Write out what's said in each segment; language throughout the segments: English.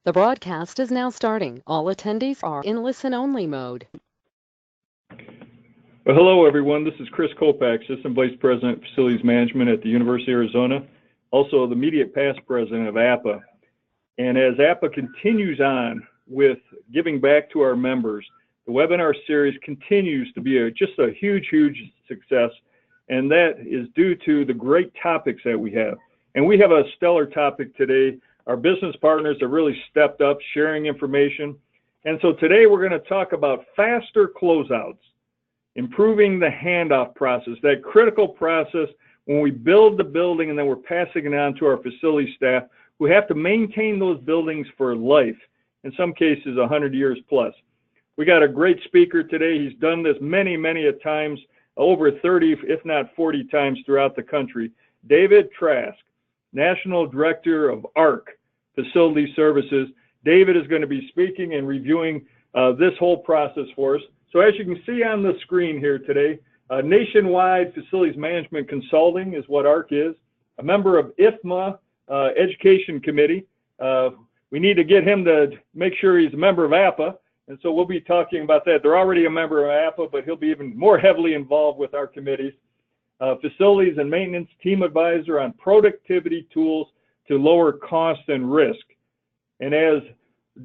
The broadcast is now starting. All attendees are in listen-only mode. Well, hello, everyone. This is Chris Kopak, Assistant Vice President of Facilities Management at the University of Arizona, also the immediate past president of APA. And as APA continues on with giving back to our members, the webinar series continues to be just a huge success, and that is due to the great topics that we have. And we have a stellar topic today. Our business partners have really stepped up sharing information. And so today we're going to talk about faster closeouts, improving the handoff process, that critical process when we build the building and then we're passing it on to our facility staff who have to maintain those buildings for life, in some cases 100 years plus. We got a great speaker today. He's done this many a times, over 30, if not 40 times throughout the country. David Trask, National Director of ARC Facility Services. David is going to be speaking and reviewing this whole process for us. So as you can see on the screen here today, Nationwide Facilities Management Consulting is what ARC is, a member of IFMA Education Committee. We need to get him to make sure he's a member of APA, and so we'll be talking about that. They're already a member of APA, but he'll be even more heavily involved with our committees. Facilities and Maintenance Team Advisor on productivity tools to lower cost and risk. And as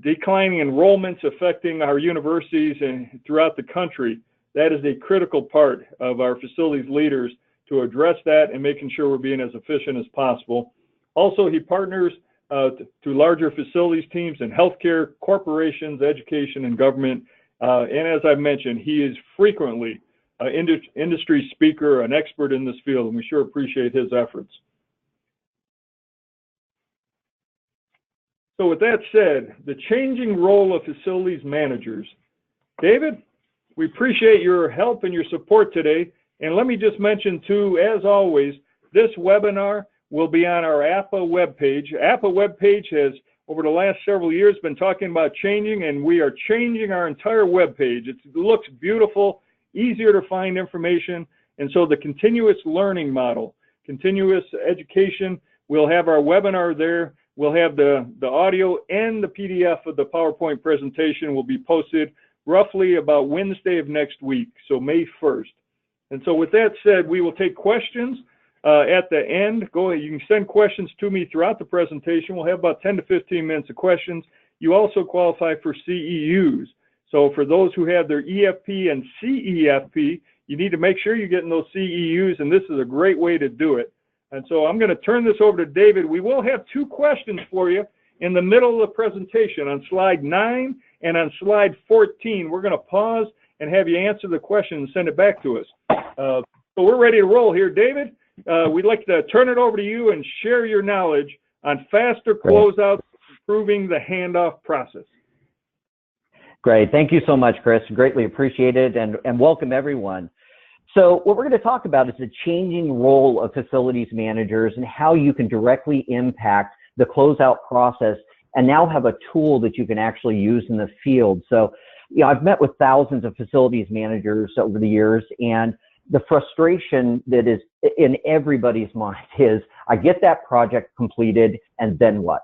declining enrollments affecting our universities and throughout the country, that is a critical part of our facilities leaders to address that and making sure we're being as efficient as possible. Also, he partners to larger facilities teams in healthcare, corporations, education, and government. And as I mentioned, he is frequently an industry speaker, an expert in this field, and we sure appreciate his efforts. So with that said, the changing role of facilities managers. David, we appreciate your help and your support today. And let me just mention too, as always, this webinar will be on our APA webpage. APA webpage has, over the last several years, been talking about changing, and we are changing our entire webpage. It looks beautiful, easier to find information. And so the continuous learning model, continuous education, we'll have our webinar there. We'll have the audio and the PDF of the PowerPoint presentation will be posted roughly about Wednesday of next week, so May 1st. And so with that said, we will take questions at the end. Go ahead, you can send questions to me throughout the presentation. We'll have about 10 to 15 minutes of questions. You also qualify for CEUs. So for those who have their EFP and CEFP, you need to make sure you're getting those CEUs, and this is a great way to do it. And so I'm going to turn this over to David. We will have two questions for you in the middle of the presentation on slide 9 and on slide 14. We're going to pause and have you answer the question and send it back to us. So we're ready to roll here. David, we'd like to turn it over to you and share your knowledge on faster closeouts, improving the handoff process. Great. Thank you so much, Chris. Greatly appreciated, and welcome everyone. So what we're going to talk about is the changing role of facilities managers and how you can directly impact the closeout process and now have a tool that you can actually use in the field. So, I've met with thousands of facilities managers over the years, and the frustration that is in everybody's mind is, I get that project completed, and then what?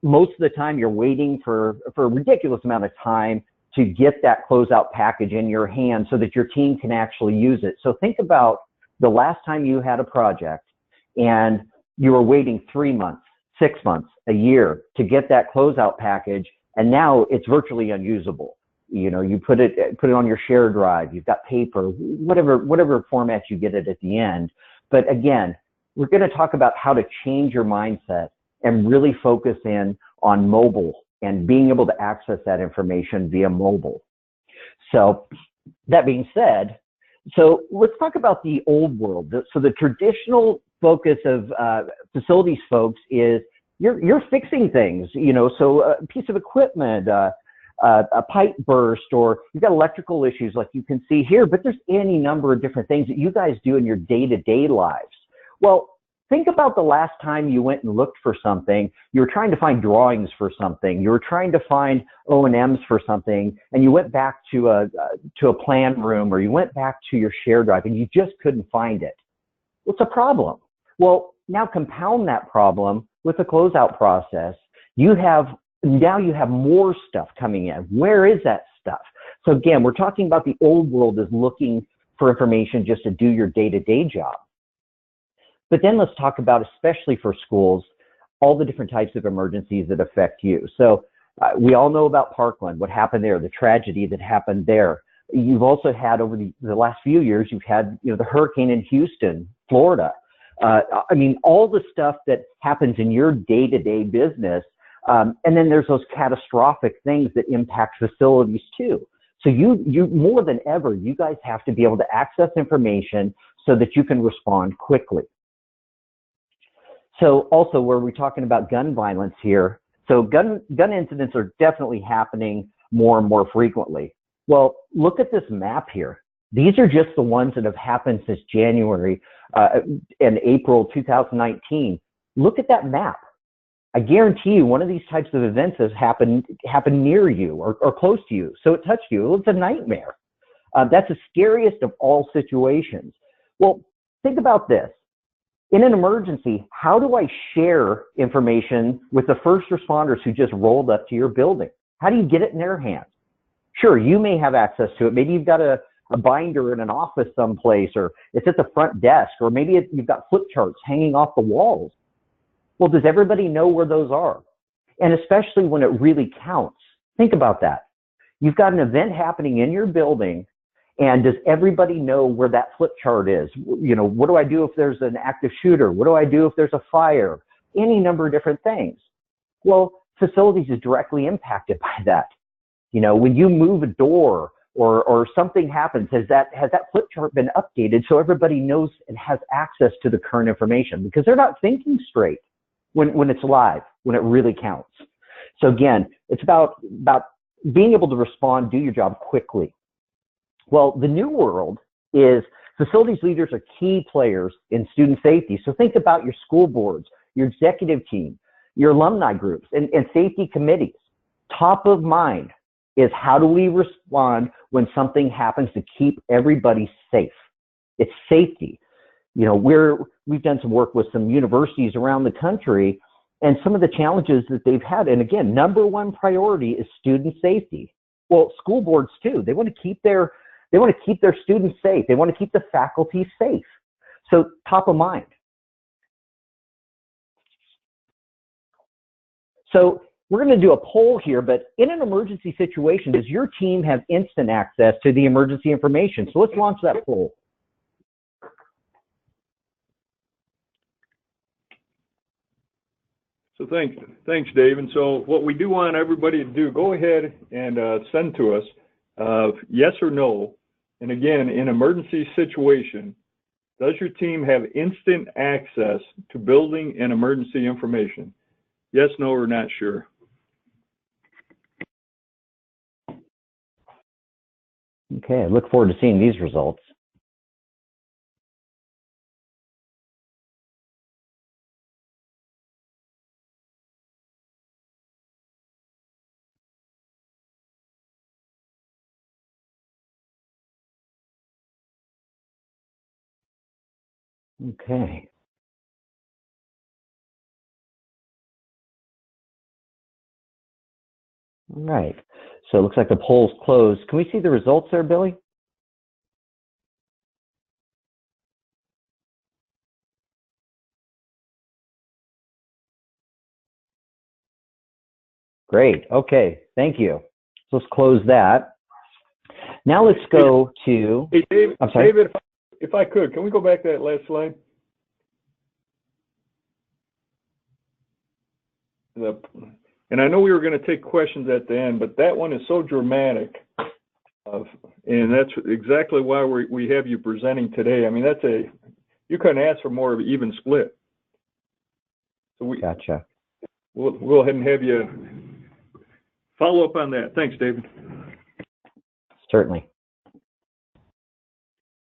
Most of the time you're waiting for a ridiculous amount of time to get that closeout package in your hand so that your team can actually use it. So think about the last time you had a project and you were waiting 3 months, 6 months, a year to get that closeout package, and now it's virtually unusable. You put it on your shared drive, you've got paper, whatever format you get it at the end. But again, we're going to talk about how to change your mindset and really focus in on mobile and being able to access that information via mobile. So that being said, so let's talk about the old world. So the traditional focus of facilities folks is you're fixing things, so a piece of equipment, a pipe burst, or you've got electrical issues like you can see here, but there's any number of different things that you guys do in your day-to-day lives. Well, think about the last time you went and looked for something. You were trying to find drawings for something. You were trying to find O&Ms for something, and you went back to a plan room, or you went back to your shared drive, and you just couldn't find it. It's a problem. Well, now compound that problem with the closeout process. You have now you have more stuff coming in. Where is that stuff? So again, we're talking about the old world is looking for information just to do your day-to-day job. But then let's talk about, especially for schools, all the different types of emergencies that affect you. So we all know about Parkland, what happened there, the tragedy that happened there. You've also had over the last few years, you've had the hurricane in Houston, Florida. I mean, all the stuff that happens in your day-to-day business. And then there's those catastrophic things that impact facilities too. So you more than ever, you guys have to be able to access information so that you can respond quickly. So also, where we're talking about gun violence here, so gun incidents are definitely happening more and more frequently. Well, look at this map here. These are just the ones that have happened since January and April 2019. Look at that map. I guarantee you one of these types of events has happened near you or close to you. So it touched you. It's a nightmare. That's the scariest of all situations. Well, think about this. In an emergency, how do I share information with the first responders who just rolled up to your building? How do you get it in their hands? Sure, you may have access to it. Maybe you've got a binder in an office someplace, or it's at the front desk, or maybe you've got flip charts hanging off the walls. Well, does everybody know where those are? And especially when it really counts. Think about that. You've got an event happening in your building, and does everybody know where that flip chart is? What do I do if there's an active shooter? What do I do if there's a fire? Any number of different things. Well, facilities is directly impacted by that. When you move a door or something happens, has that flip chart been updated so everybody knows and has access to the current information? Because they're not thinking straight when it's live, when it really counts. So again, it's about being able to respond, do your job quickly. Well, the new world is facilities leaders are key players in student safety. So think about your school boards, your executive team, your alumni groups, and safety committees. Top of mind is how do we respond when something happens to keep everybody safe? It's safety. We've done some work with some universities around the country, and some of the challenges that they've had. And again, number one priority is student safety. Well, school boards too. They want to keep their students safe. They want to keep the faculty safe. So top of mind. So we're going to do a poll here, but in an emergency situation, does your team have instant access to the emergency information? So let's launch that poll. So thanks, Dave. And so what we do want everybody to do, go ahead and send to us yes or no. And again, in emergency situation, does your team have instant access to building and emergency information? Yes, no, or not sure. Okay, I look forward to seeing these results. Okay. All right. So it looks like the poll's closed. Can we see the results there, Billy? Great. Okay. Thank you. So let's close that. Now let's go to. Hey, David. I'm sorry. David, if I could, can we go back to that last slide? And I know we were going to take questions at the end, but that one is so dramatic. And that's exactly why we have you presenting today. I mean, you couldn't ask for more of an even split. So Gotcha. We'll go ahead and have you follow up on that. Thanks, David. Certainly.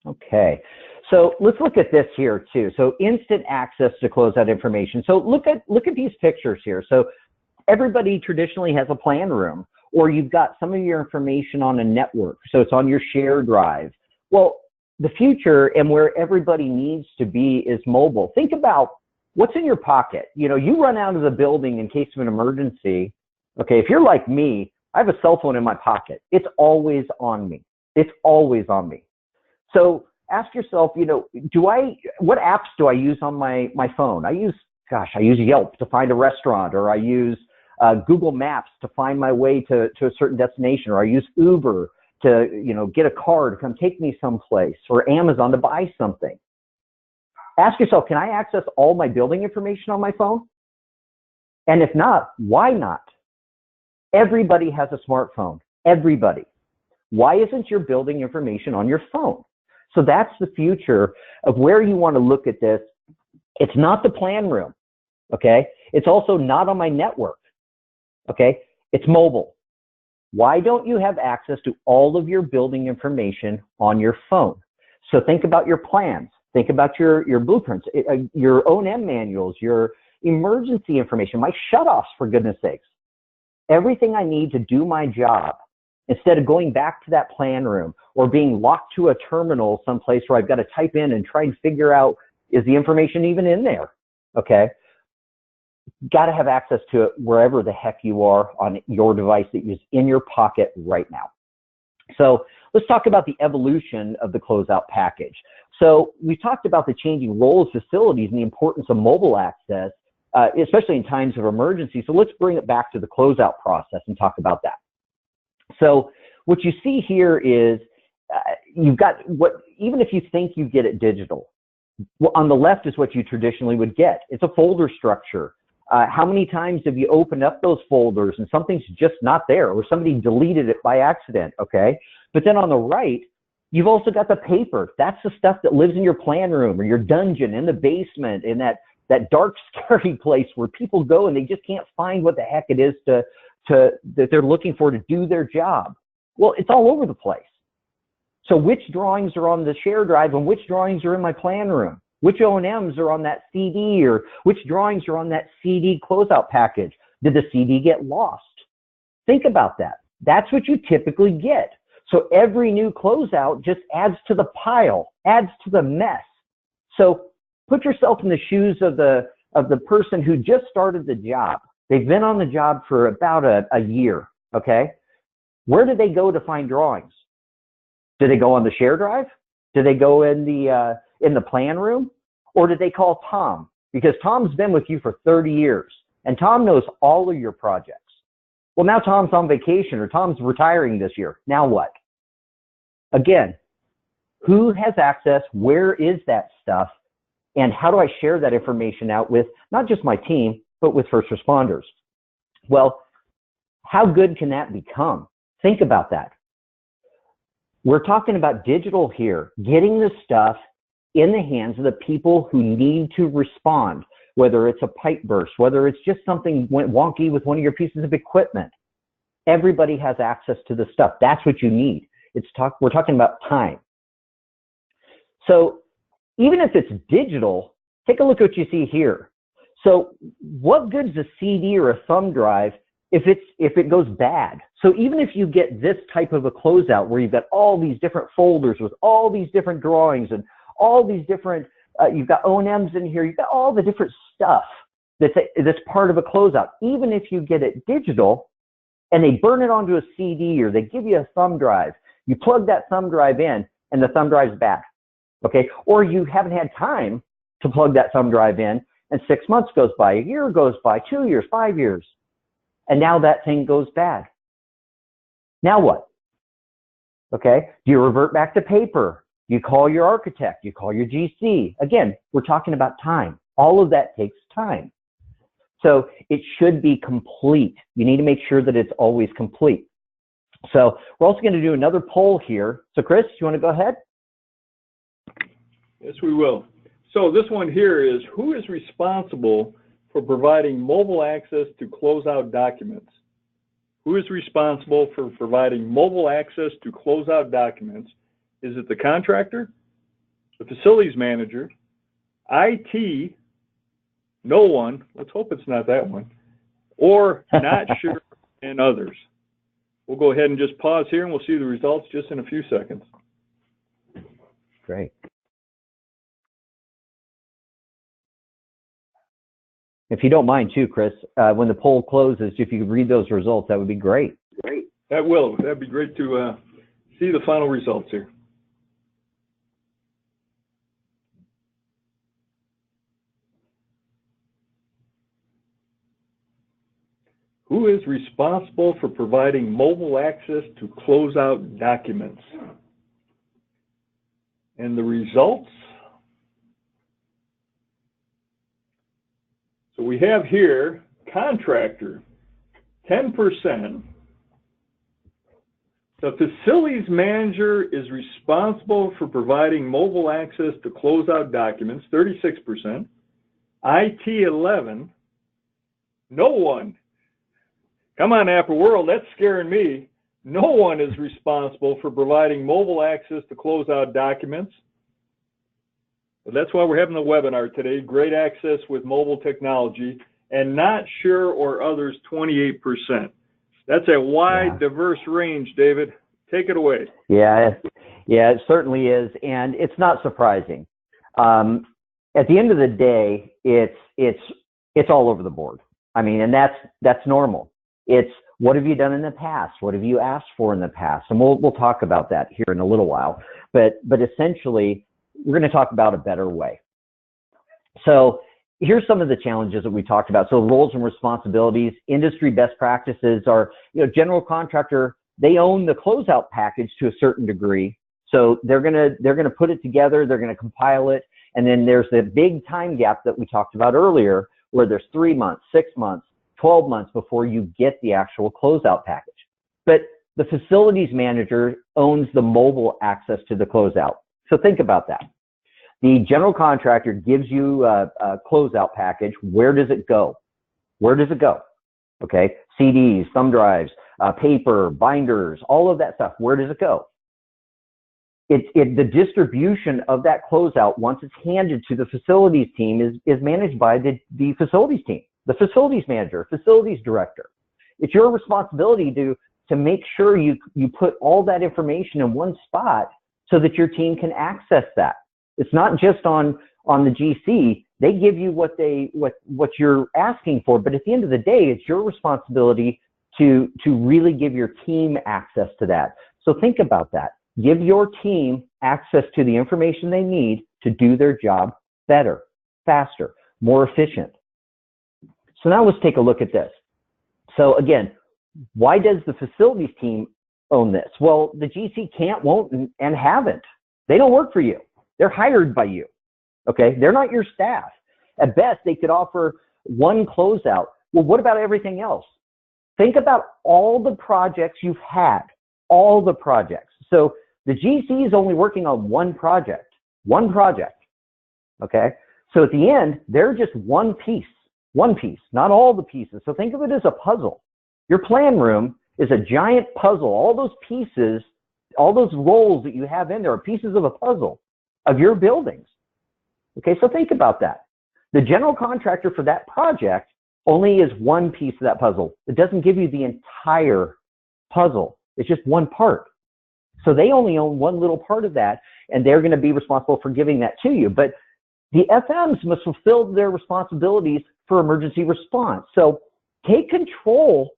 Okay. So let's look at this here too. So instant access to closeout information. So look at these pictures here. So everybody traditionally has a plan room, or you've got some of your information on a network. So it's on your shared drive. Well, the future and where everybody needs to be is mobile. Think about what's in your pocket. You run out of the building in case of an emergency. Okay, if you're like me, I have a cell phone in my pocket. It's always on me. It's always on me. So ask yourself, what apps do I use on my phone? I use Yelp to find a restaurant, or I use Google Maps to find my way to a certain destination, or I use Uber to, get a car to come take me someplace, or Amazon to buy something. Ask yourself, can I access all my building information on my phone? And if not, why not? Everybody has a smartphone. Everybody. Why isn't your building information on your phone? So that's the future of where you want to look at this. It's not the plan room, okay? It's also not on my network, okay? It's mobile. Why don't you have access to all of your building information on your phone? So think about your plans. Think about your blueprints, your O&M manuals, your emergency information, my shutoffs, for goodness sakes. Everything I need to do my job, instead of going back to that plan room or being locked to a terminal someplace where I've got to type in and try and figure out, is the information even in there? Okay. Got to have access to it wherever the heck you are on your device that is in your pocket right now. So let's talk about the evolution of the closeout package. So we talked about the changing role of facilities and the importance of mobile access, especially in times of emergency. So let's bring it back to the closeout process and talk about that. So what you see here is you've got even if you think you get it digital, on the left is what you traditionally would get. It's a folder structure. How many times have you opened up those folders and something's just not there, or somebody deleted it by accident, okay? But then on the right, you've also got the paper. That's the stuff that lives in your plan room or your dungeon, in the basement, in that dark, scary place where people go and they just can't find what the heck it is that they're looking for to do their job. Well, it's all over the place. So which drawings are on the share drive and which drawings are in my plan room? Which O&Ms are on that CD, or which drawings are on that CD closeout package? Did the CD get lost? Think about that. That's what you typically get. So every new closeout just adds to the pile, adds to the mess. So put yourself in the shoes of the person who just started the job. They've been on the job for about a year, okay? Where do they go to find drawings? Do they go on the share drive? Do they go in the plan room? Or do they call Tom? Because Tom's been with you for 30 years, and Tom knows all of your projects. Well, now Tom's on vacation, or Tom's retiring this year. Now what? Again, who has access? Where is that stuff? And how do I share that information out with not just my team, but with first responders? Well, how good can that become? Think about that. We're talking about digital here, getting the stuff in the hands of the people who need to respond, whether it's a pipe burst, whether it's just something went wonky with one of your pieces of equipment. Everybody has access to the stuff. That's what you need. We're talking about time. So even if it's digital, take a look at what you see here. So what good is a CD or a thumb drive if it goes bad? So even if you get this type of a closeout where you've got all these different folders with all these different drawings and all these different, you've got O&Ms in here, you've got all the different stuff that's part of a closeout. Even if you get it digital and they burn it onto a CD or they give you a thumb drive, you plug that thumb drive in and the thumb drive's bad, okay? Or you haven't had time to plug that thumb drive in and 6 months goes by, a year goes by, 2 years, 5 years, and now that thing goes bad. Now what? Okay, do you revert back to paper? You call your architect, you call your GC. Again, we're talking about time. All of that takes time. So it should be complete. You need to make sure that it's always complete. So we're also going to do another poll here. So Chris, you want to go ahead? Yes, we will. So this one here is, who is responsible for providing mobile access to closeout documents? Who is responsible for providing mobile access to closeout documents? Is it the contractor, the facilities manager, IT, no one, let's hope it's not that one, or not sure, and others? We'll go ahead and just pause here and we'll see the results just in a few seconds. Great. If you don't mind too, Chris, when the poll closes, if you could read those results, that would be great. Great. That'd be great to see the final results here. Who is responsible for providing mobile access to closeout documents? And the results? So we have here contractor, 10%. The facilities manager is responsible for providing mobile access to closeout documents, 36%. IT, 11. No one. Come on, Apple World, that's scaring me. No one is responsible for providing mobile access to closeout documents. But that's why we're having the webinar today, Great Access with Mobile Technology, and Not Sure or Others, 28%. That's a wide, diverse range, David. Take it away. Yeah, it certainly is, and it's not surprising. At the end of the day, it's all over the board. I mean, and that's normal. It's what have you done in the past? What have you asked for in the past? And we'll talk about that here in a little while. But essentially, we're going to talk about a better way. So here's some of the challenges that we talked about. So roles and responsibilities, industry best practices are, general contractor, they own the closeout package to a certain degree. So they're gonna put it together, they're gonna compile it, and then there's the big time gap that we talked about earlier, where there's 3 months, 6 months, 12 months before you get the actual closeout package. But the facilities manager owns the mobile access to the closeout. So think about that. The general contractor gives you a closeout package. Where does it go? Where does it go? Okay, CDs, thumb drives, paper, binders, all of that stuff. Where does it go? The distribution of that closeout, once it's handed to the facilities team, is managed by the facilities team, the facilities manager, facilities director. It's your responsibility to make sure you put all that information in one spot so that your team can access that. It's not just on the GC. They give you what you're asking for, but at the end of the day, it's your responsibility to really give your team access to that. So think about that. Give your team access to the information they need to do their job better, faster, more efficient. So now let's take a look at this. So again, why does the facilities team own this? Well, the GC can't, won't, and haven't. They don't work for you. They're hired by you. Okay, they're not your staff. At best, they could offer one closeout. Well, what about everything else? Think about all the projects you've had, all the projects. So the GC is only working on one project, okay? So at the end, they're just one piece, not all the pieces. So think of it as a puzzle. Your plan room is a giant puzzle. All those pieces, all those roles that you have in there are pieces of a puzzle of your buildings. Okay, so think about that. The general contractor for that project only is one piece of that puzzle. It doesn't give you the entire puzzle. It's just one part. So they only own one little part of that, and they're going to be responsible for giving that to you. But the FMs must fulfill their responsibilities for emergency response. So take control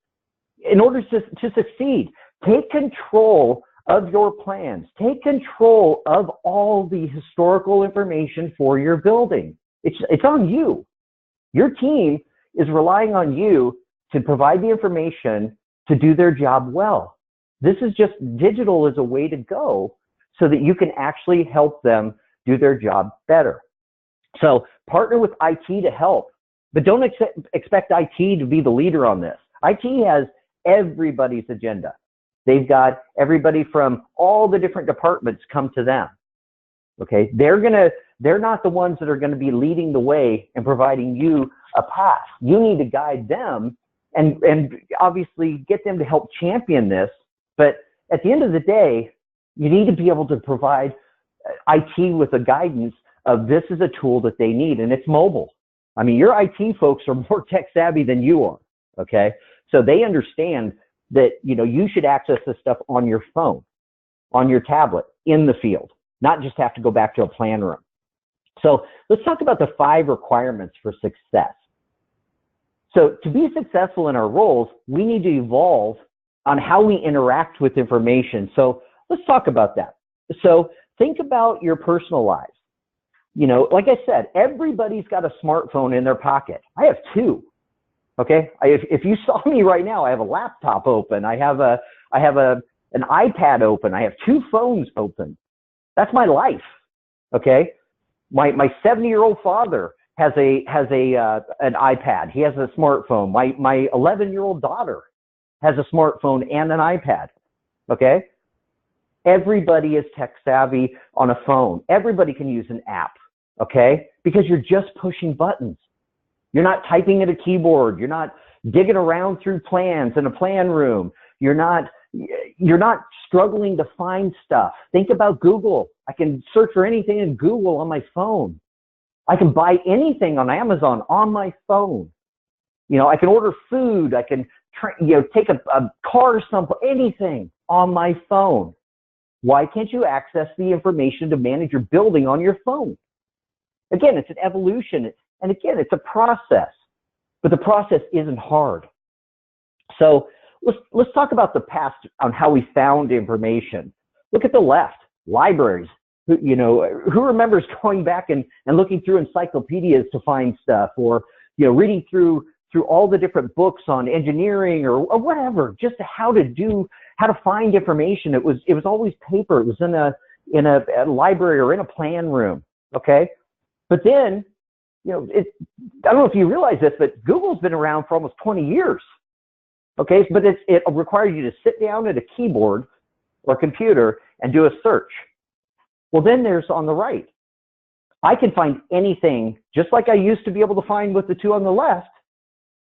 in order to succeed. Take control of your plans. Take control of all the historical information for your building. It's on you. Your team is relying on you to provide the information to do their job well. This is just, digital is a way to go so that you can actually help them do their job better. So partner with IT to help, but don't expect IT to be the leader on this. IT has everybody's agenda. They've got everybody from all the different departments come to them. Okay, they're not the ones that are going to be leading the way and providing you a path. You need to guide them and obviously get them to help champion this. But at the end of the day, you need to be able to provide IT with a guidance of this is a tool that they need, and it's mobile. I mean, your IT folks are more tech savvy than you are. Okay, so they understand that you should access this stuff on your phone, on your tablet, in the field, not just have to go back to a plan room. So let's talk about the 5 requirements for success. So to be successful in our roles, we need to evolve on how we interact with information. So let's talk about that. So think about your personal lives. You know, like I said, everybody's got a smartphone in their pocket. I have two. Okay, if you saw me right now, I have a laptop open. I have an iPad open. I have two phones open. That's my life. Okay, my 70-year-old father has an iPad. He has a smartphone. My 11-year-old daughter has a smartphone and an iPad. Okay, everybody is tech savvy on a phone. Everybody can use an app. Okay, because you're just pushing buttons. You're not typing at a keyboard. You're not digging around through plans in a plan room. You're not struggling to find stuff. Think about Google. I can search for anything in Google on my phone. I can buy anything on Amazon on my phone. You know, I can order food. I can take a car somewhere, anything on my phone. Why can't you access the information to manage your building on your phone? Again, it's an evolution. And again, it's a process, but the process isn't hard. So let's talk about the past on how we found information. Look at the left, libraries. Who remembers going back and looking through encyclopedias to find stuff, or reading through all the different books on engineering or whatever, just how to find information. It was always paper. It was in a library or in a plan room. Okay, but then. I don't know if you realize this, but Google's been around for almost 20 years. Okay, but it requires you to sit down at a keyboard or computer and do a search. Well, then there's on the right. I can find anything, just like I used to be able to find with the two on the left.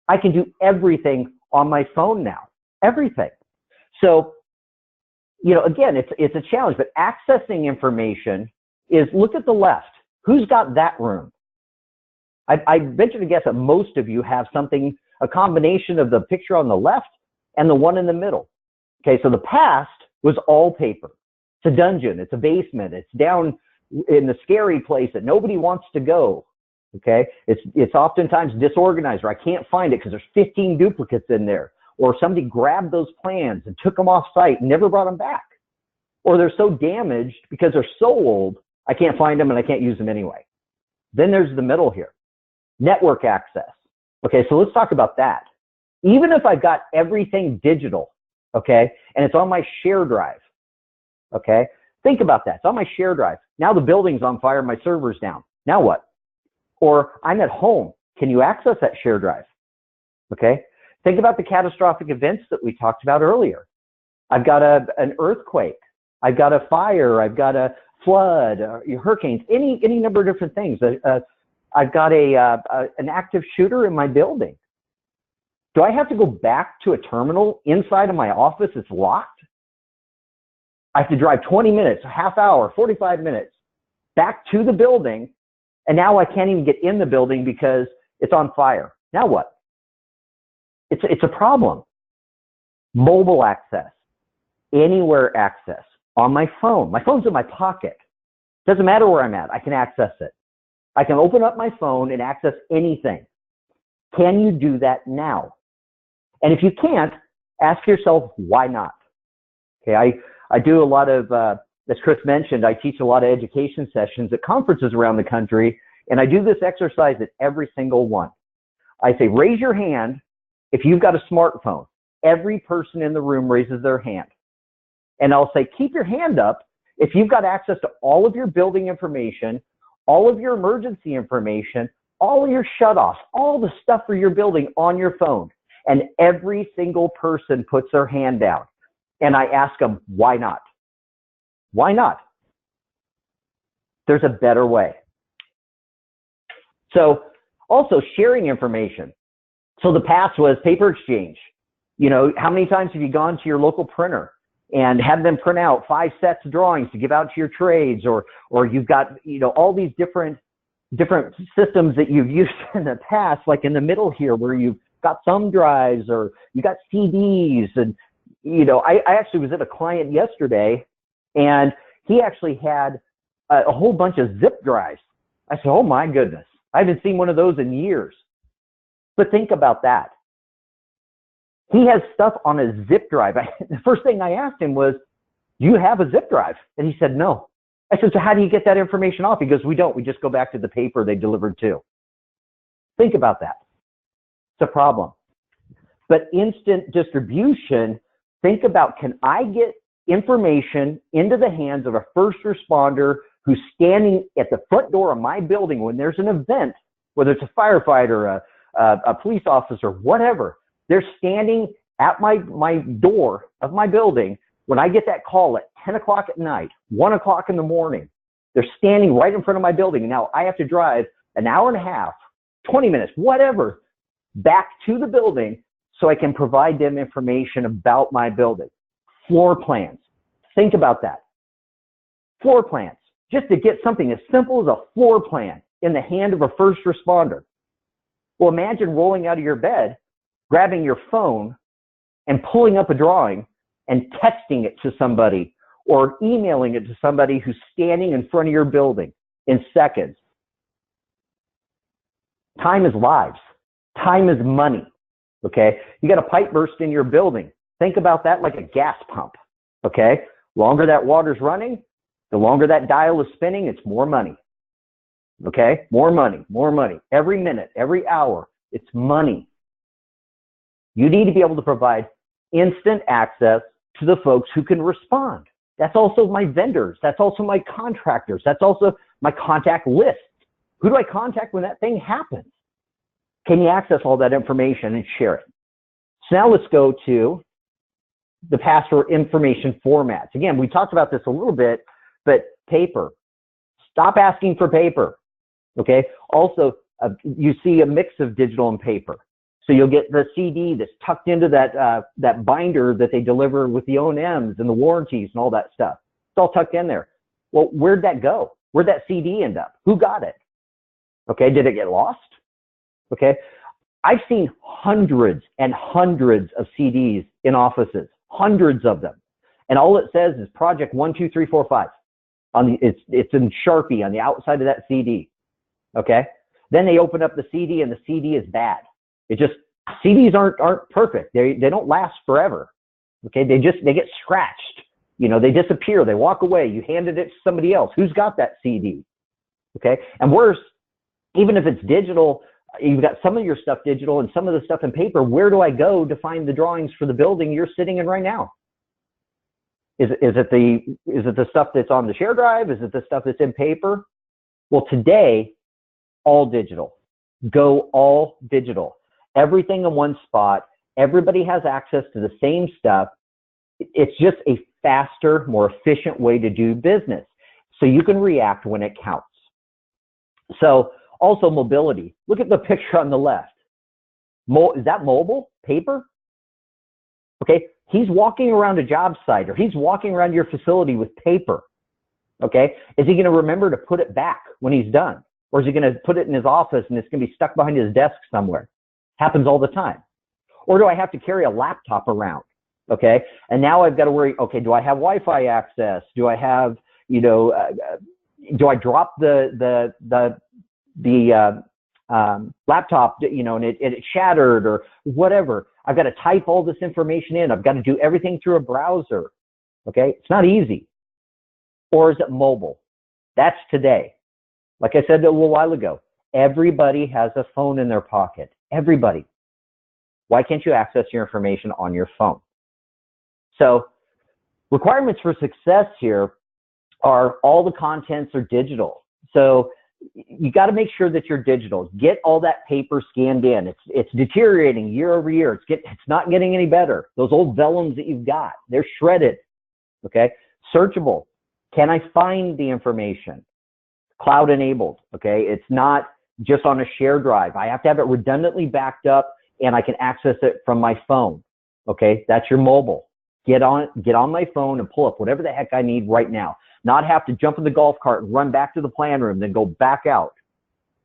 I can do everything on my phone now. Everything. So, again, it's a challenge, but accessing information is, look at the left. Who's got that room? I venture to guess that most of you have something, a combination of the picture on the left and the one in the middle. Okay, so the past was all paper. It's a dungeon, it's a basement, it's down in the scary place that nobody wants to go. Okay, it's oftentimes disorganized, or I can't find it because there's 15 duplicates in there, or somebody grabbed those plans and took them off site and never brought them back, or they're so damaged because they're so old, I can't find them and I can't use them anyway. Then there's the middle here. Network access. Okay, so let's talk about that. Even if I've got everything digital, okay, and it's on my share drive, okay, think about that. It's on my share drive. Now the building's on fire, my server's down. Now what? Or I'm at home. Can you access that share drive? Okay, think about the catastrophic events that we talked about earlier. I've got an earthquake. I've got a fire. I've got a flood, hurricanes, any number of different things. I've got an active shooter in my building. Do I have to go back to a terminal inside of my office? It's locked. I have to drive 20 minutes, a half hour, 45 minutes back to the building, and now I can't even get in the building because it's on fire. Now what? It's a problem. Mobile access, anywhere access, on my phone. My phone's in my pocket. Doesn't matter where I'm at, I can access it. I can open up my phone and access anything. Can you do that now? And if you can't, ask yourself, why not? Okay, I do a lot of, as Chris mentioned, I teach a lot of education sessions at conferences around the country, and I do this exercise at every single one. I say, raise your hand if you've got a smartphone. Every person in the room raises their hand. And I'll say, keep your hand up if you've got access to all of your building information, all of your emergency information, all of your shutoffs, all the stuff for your building on your phone. And every single person puts their hand down. And I ask them, why not? Why not? There's a better way. So also sharing information. So the past was paper exchange. How many times have you gone to your local printer and have them print out 5 sets of drawings to give out to your trades, or you've got, all these different systems that you've used in the past, like in the middle here where you've got thumb drives or you got CDs. And, I actually was at a client yesterday and he actually had a whole bunch of zip drives. I said, oh my goodness, I haven't seen one of those in years. But think about that. He has stuff on a zip drive. The first thing I asked him was, do you have a zip drive? And he said, no. I said, so how do you get that information off? He goes, we don't. We just go back to the paper they delivered to. Think about that. It's a problem. But instant distribution, think about, can I get information into the hands of a first responder who's standing at the front door of my building when there's an event, whether it's a firefighter, a police officer, whatever. They're standing at my door of my building when I get that call at 10 o'clock at night, 1 o'clock in the morning. They're standing right in front of my building. And now I have to drive an hour and a half, 20 minutes, whatever, back to the building so I can provide them information about my building. Floor plans. Think about that. Floor plans. Just to get something as simple as a floor plan in the hand of a first responder. Well, imagine rolling out of your bed, grabbing your phone and pulling up a drawing and texting it to somebody or emailing it to somebody who's standing in front of your building in seconds. Time is lives. Time is money. Okay? You got a pipe burst in your building. Think about that like a gas pump. Okay? Longer that water's running, the longer that dial is spinning, it's more money. Okay? More money, more money. Every minute, every hour, it's money. You need to be able to provide instant access to the folks who can respond. That's also my vendors. That's also my contractors. That's also my contact list. Who do I contact when that thing happens? Can you access all that information and share it? So now let's go to the password information formats. Again, we talked about this a little bit, but paper. Stop asking for paper. Okay. Also, you see a mix of digital and paper. So you'll get the CD that's tucked into that binder that they deliver with the O&Ms and the warranties and all that stuff. It's all tucked in there. Well, where'd that go? Where'd that CD end up? Who got it? Okay, did it get lost? Okay, I've seen hundreds and hundreds of CDs in offices, hundreds of them, and all it says is project 1, 2, 3, 4, 5. It's in Sharpie on the outside of that CD. Okay, then they open up the CD and the CD is bad. CDs aren't perfect. They don't last forever. Okay, they get scratched. You know, they disappear. They walk away. You handed it to somebody else. Who's got that CD? Okay, and worse, even if it's digital, you've got some of your stuff digital and some of the stuff in paper. Where do I go to find the drawings for the building you're sitting in right now? Is it the stuff that's on the share drive? Is it the stuff that's in paper? Well, today, all digital. Go all digital. Everything in one spot. Everybody has access to the same stuff. It's just a faster, more efficient way to do business. So you can react when it counts. So also mobility. Look at the picture on the left. Is that mobile? Paper? Okay. He's walking around a job site or he's walking around your facility with paper. Okay. Is he going to remember to put it back when he's done? Or is he going to put it in his office and it's going to be stuck behind his desk somewhere? Happens all the time. Or do I have to carry a laptop around? Okay. And now I've got to worry, okay, do I have Wi-Fi access? Do I have, do I drop the laptop, and it shattered or whatever? I've got to type all this information in. I've got to do everything through a browser. Okay. It's not easy. Or is it mobile? That's today. Like I said a little while ago, everybody has a phone in their pocket. Everybody. Why can't you access your information on your phone? So requirements for success here are all the contents are digital. So you got to make sure that you're digital. Get all that paper scanned in. It's deteriorating year over year. It's not getting any better. Those old vellums that you've got, they're shredded. Okay. Searchable. Can I find the information? Cloud enabled. Okay. It's not just on a share drive. I have to have it redundantly backed up and I can access it from my phone. Okay. That's your mobile. Get on my phone and pull up whatever the heck I need right now. Not have to jump in the golf cart and run back to the plan room, then go back out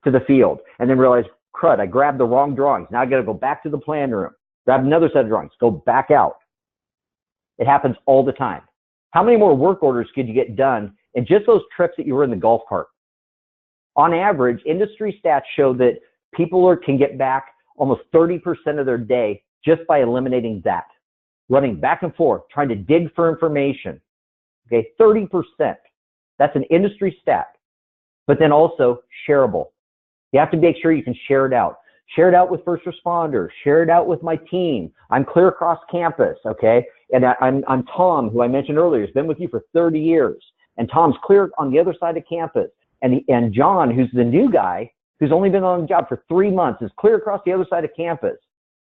to the field and then realize, crud, I grabbed the wrong drawings. Now I got to go back to the plan room, grab another set of drawings, go back out. It happens all the time. How many more work orders could you get done in just those trips that you were in the golf cart? On average, industry stats show that people can get back almost 30% of their day just by eliminating that, running back and forth, trying to dig for information. Okay, 30%. That's an industry stat. But then also shareable. You have to make sure you can share it out. Share it out with first responders. Share it out with my team. I'm clear across campus, okay? And I'm Tom, who I mentioned earlier, has been with you for 30 years. And Tom's clear on the other side of campus. And John, who's the new guy, who's only been on the job for 3 months, is clear across the other side of campus.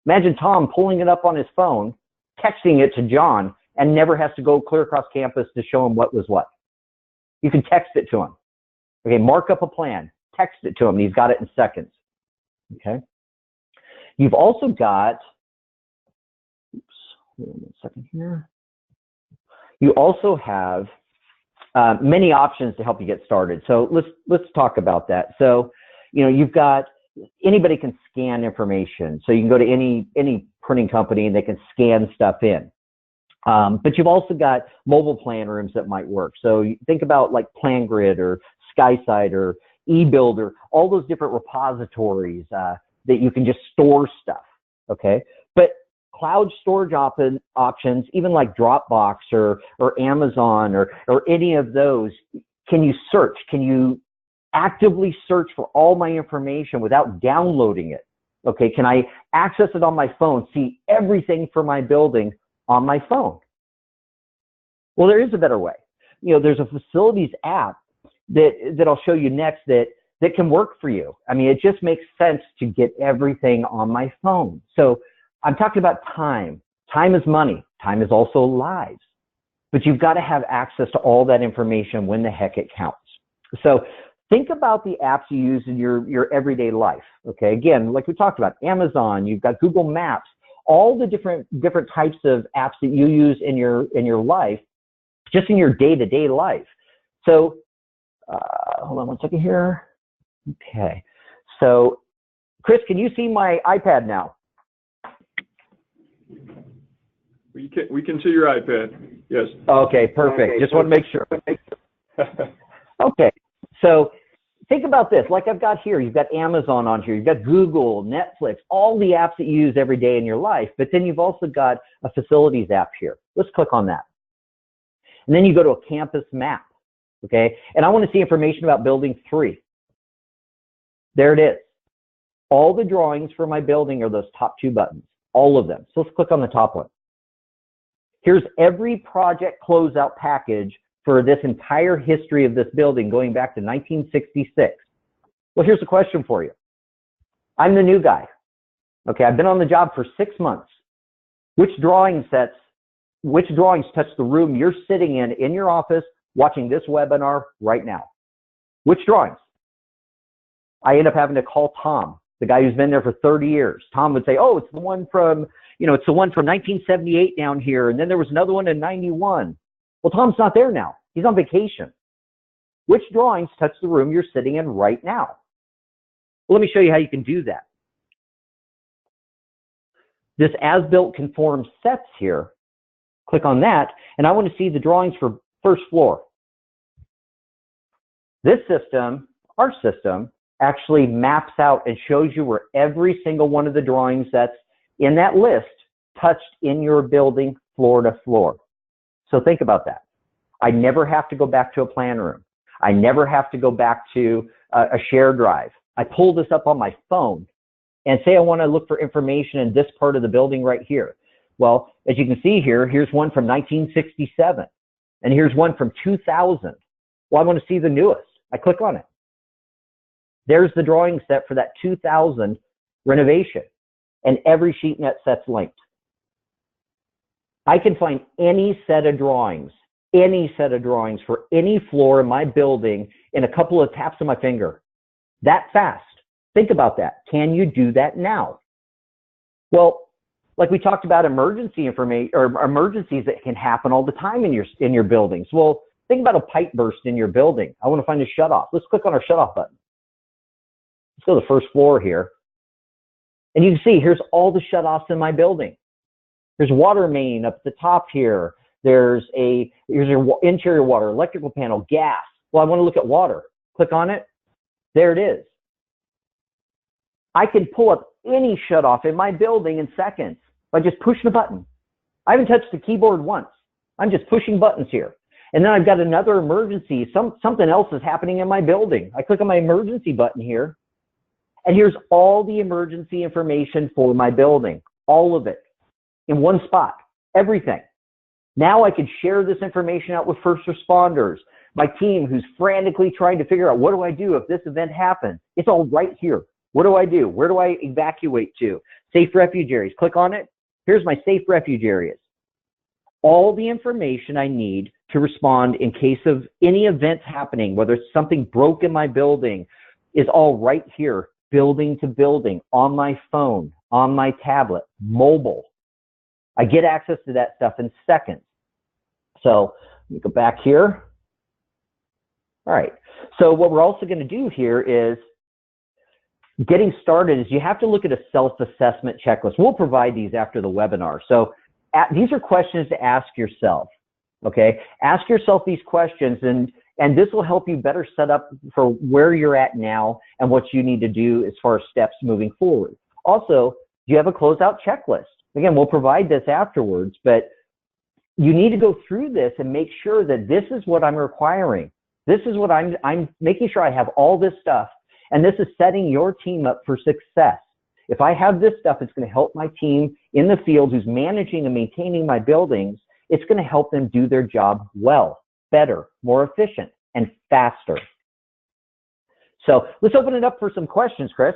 Imagine Tom pulling it up on his phone, texting it to John, and never has to go clear across campus to show him what was what. You can text it to him. Okay, mark up a plan, text it to him, and he's got it in seconds. Okay. You've also got, hold on a second here. You also have many options to help you get started. So let's talk about that. So, you know, you've got, anybody can scan information. So you can go to any printing company and they can scan stuff in. But you've also got mobile plan rooms that might work. So you think about like PlanGrid or SkySite or eBuilder, all those different repositories that you can just store stuff, okay? But cloud storage options, even like Dropbox or Amazon or any of those, can you search? Can you actively search for all my information without downloading it? Okay, can I access it on my phone, see everything for my building on my phone? Well, there is a better way. You know, there's a facilities app that I'll show you next that can work for you. I mean, it just makes sense to get everything on my phone. So I'm talking about time. Time is money. Time is also lives. But you've got to have access to all that information when the heck it counts. So think about the apps you use in your everyday life. Okay, again, like we talked about, Amazon, you've got Google Maps, all the different types of apps that you use in your life, just in your day-to-day life. So hold on one second here. Okay, so Chris, can you see my iPad now? We can see your iPad. Yes. Okay, perfect. Just want to make sure. Okay, so think about this. Like I've got here, you've got Amazon on here, you've got Google, Netflix, all the apps that you use every day in your life, but then you've also got a facilities app here. Let's click on that. And then you go to a campus map, okay? And I want to see information about building 3. There it is. All the drawings for my building are those top 2 buttons, all of them. So let's click on the top one. Here's every project closeout package for this entire history of this building going back to 1966. Well, here's a question for you. I'm the new guy. Okay, I've been on the job for 6 months. Which drawings touch the room you're sitting in your office watching this webinar right now? Which drawings? I end up having to call Tom, the guy who's been there for 30 years. Tom would say, oh, it's the one from, it's the one from 1978 down here, and then there was another one in 91. Well, Tom's not there now. He's on vacation. Which drawings touch the room you're sitting in right now? Well, let me show you how you can do that. This as-built conform sets here, click on that, and I want to see the drawings for first floor. This system, our system, actually maps out and shows you where every single one of the drawings that's in that list touched in your building floor to floor. So think about that. I never have to go back to a plan room. I never have to go back to a share drive. I pull this up on my phone and say I want to look for information in this part of the building right here. Well, as you can see here, here's one from 1967, and here's one from 2000. Well, I want to see the newest. I click on it. There's the drawing set for that 2000 renovation, and every sheet net set's linked. I can find any set of drawings for any floor in my building in a couple of taps of my finger. That fast. Think about that. Can you do that now? Well, like we talked about emergency information or emergencies that can happen all the time in your buildings. Well, think about a pipe burst in your building. I want to find a shutoff. Let's click on our shutoff button. Let's go to the first floor here. And you can see here's all the shutoffs in my building. There's water main up at the top here. Here's your interior water, electrical panel, gas. Well, I want to look at water. Click on it. There it is. I can pull up any shutoff in my building in seconds by just pushing a button. I haven't touched the keyboard once. I'm just pushing buttons here. And then I've got another emergency. Something else is happening in my building. I click on my emergency button here, and here's all the emergency information for my building, all of it in one spot, everything. Now I can share this information out with first responders, my team who's frantically trying to figure out, what do I do if this event happens? It's all right here. What do I do? Where do I evacuate to? Safe refuge areas. Click on it. Here's my safe refuge areas. All the information I need to respond in case of any events happening, whether it's something broke in my building, is all right here, building to building, on my phone, on my tablet, mobile. I get access to that stuff in seconds. So let me go back here. All right. So what we're also going to do here is, getting started is you have to look at a self-assessment checklist. We'll provide these after the webinar. So these are questions to ask yourself, okay? Ask yourself these questions, and this will help you better set up for where you're at now and what you need to do as far as steps moving forward. Also, do you have a closeout checklist? Again, we'll provide this afterwards, but you need to go through this and make sure that this is what I'm requiring. This is what I'm making sure I have all this stuff, and this is setting your team up for success. If I have this stuff, it's going to help my team in the field who's managing and maintaining my buildings. It's going to help them do their job well, better, more efficient, and faster. So let's open it up for some questions, Chris.